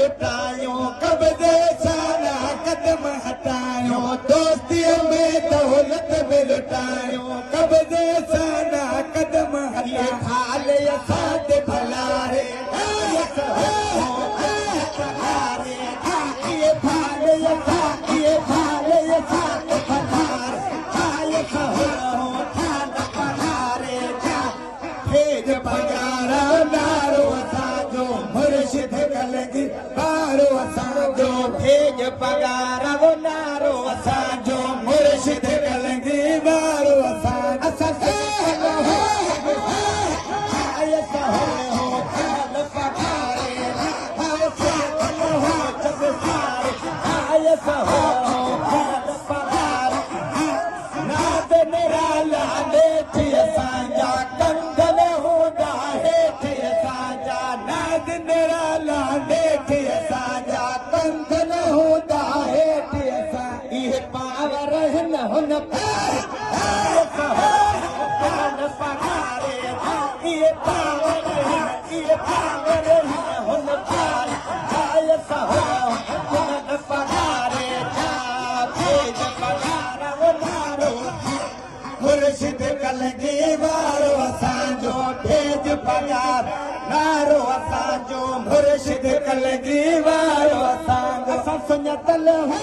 लुटायूं कब्ज़े सां ना कदम हटायूं दोस्तीअ में दौलत बि लुटायूं कब्ज़े सां ना कदम हटायूं हाल असां ते भला रे पगार वो नारो असांजो मुर्शिद कलंगी वारो असां नाद निराला हेठि असांजा कंगन हूंदा हेठि असांजा नाद निराला हेठि असांजा कंगन हूंदा हेठि असां इहे पावर हिन हुन इहे पावर हुन मुर्शिद कलंगी वारो असांजो तेज पगार नारो असांजो मुर्शिद कलंगी वारो असांजो असां सुञातल हो